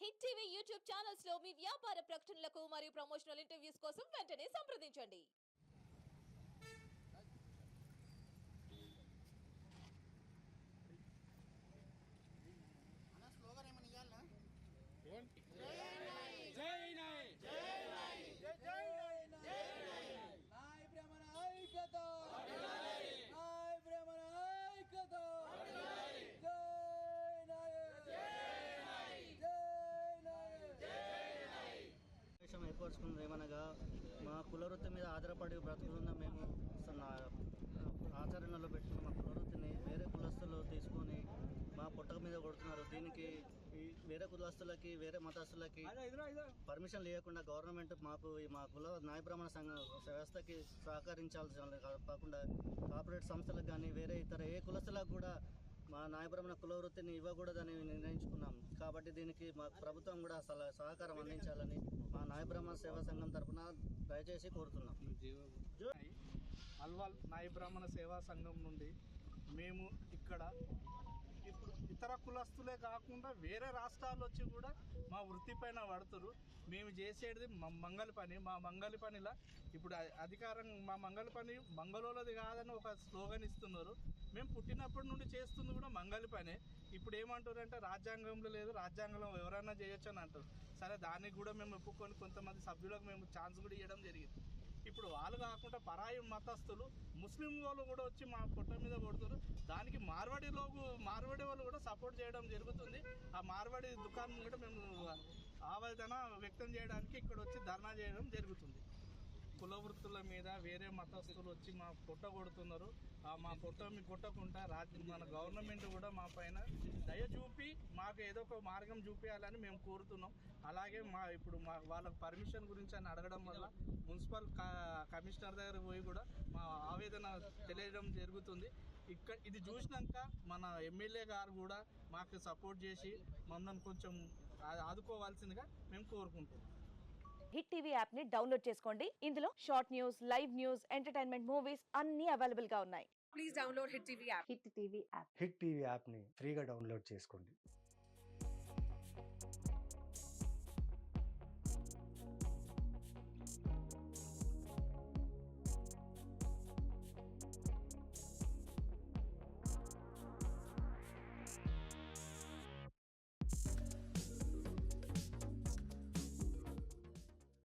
Hit TV YouTube channels లో మీ వ్యాపార ప్రకటనలకు మరియు ప్రమోషనల్ ఇంటర్వ్యూస్ కోసం వెంటనే సంప్రదించండి. స్లోగన్ ఏమని ఇవ్వాలా? నాయ బ్రాహ్మణ ఐక్యత, నాయ బ్రాహ్మణ ఐక్యత, జై నాయ, జై నాయ. దేశం ఏర్పరచుకున్నది ఏమనగా మా కులవృత్తి మీద ఆధారపడి బ్రతుకుతున్న మేము అసలు ఆచరణలో పెట్టుకున్న మా కులవృత్తిని వేరే కులస్తులు తీసుకొని మా పుట్టక మీద కొడుతున్నారు. దీనికి ఈ వేరే కులస్తులకి వేరే మతస్థులకి పర్మిషన్ లేకుండా గవర్నమెంట్ మాకు మా కుల న్యాయ బ్రాహ్మణ సంఘ వ్యవస్థకి సహకరించాల్సిన కాకుండా కార్పొరేట్ సంస్థలకు కానీ వేరే ఇతర ఏ కులస్తులకు కూడా మా న్యాయబ్రాహ్మణ కుల వృత్తిని ఇవ్వకూడదని నిర్ణయించుకున్నాం. కాబట్టి దీనికి మా ప్రభుత్వం కూడా సహకారం అందించాలని మా న్యాయబ్రాహ్మణ సేవా సంఘం తరఫున దయచేసి కోరుతున్నాం. అల్వాల్ న్యాయబ్రాహ్మణ సేవా సంఘం నుండి మేము ఇక్కడ ఇప్పుడు ఇతర కులస్తులే కాకుండా వేరే రాష్ట్రాలు వచ్చి కూడా మా వృత్తి పైన పడుతురు. మేము చేసేది మంగళ పని. మా మంగళ పనిలా ఇప్పుడు అధికారం మా మంగళ పని మంగళోళ్ళది కాదని ఒక స్లోగన్ ఇస్తున్నారు. మేము పుట్టినప్పటి నుండి చేస్తుంది కూడా మంగళ పనే. ఇప్పుడు ఏమంటారంటే రాజ్యాంగంలో లేదు, రాజ్యాంగంలో ఎవరైనా చేయొచ్చు అని అంటారు. సరే, దానికి కూడా మేము ఒప్పుకొని కొంతమంది సభ్యులకు మేము ఛాన్స్ కూడా ఇవ్వడం జరిగింది. ఇప్పుడు వాళ్ళు కాకుండా పరాయి మతస్థులు ముస్లిం వాళ్ళు కూడా వచ్చి మా పుట్ట మీద కొడుతారు. దానికి మార్వాడి వాళ్ళు కూడా సపోర్ట్ చేయడం జరుగుతుంది. ఆ మార్వాడి దుకాణం కూడా మేము ఆవేదన వ్యక్తం చేయడానికి ఇక్కడ వచ్చి ధర్నా చేయడం జరుగుతుంది. కుల వృత్తుల మీద వేరే మతస్థులు వచ్చి మా పుట్ట కొడుతున్నారు. మా పుట్ట మీ కొట్టకుండా మన గవర్నమెంట్ కూడా మా పైన దయ చూపి మాకు ఏదో ఒక మార్గం చూపించాలని మేము కోరుతున్నాం. అలాగే ఇప్పుడు వాళ్ళకి పర్మిషన్ గురించి అని అడగడం వల్ల మున్సిపల్ కమిషనర్ దగ్గర పోయి కూడా మా ఆవేదన తెలియడం జరుగుతుంది. ఇది చూసినాక మన ఎమ్మెల్యే గారు కూడా మాకు సపోర్ట్ చేసి మమ్మల్ని కొంచెం ఆదుకోవాల్సిందిగా మేము కోరుకుంటున్నాం. హిట్ టీవీ యాప్ ని డౌన్లోడ్ చేసుకోండి. ఇందులో short news, live news, entertainment movies అన్ని అవైలబుల్ గా ఉన్నాయి. Please download hit TV app. Hit TV app ని ఫ్రీగా డౌన్లోడ్ చేసుకోండి.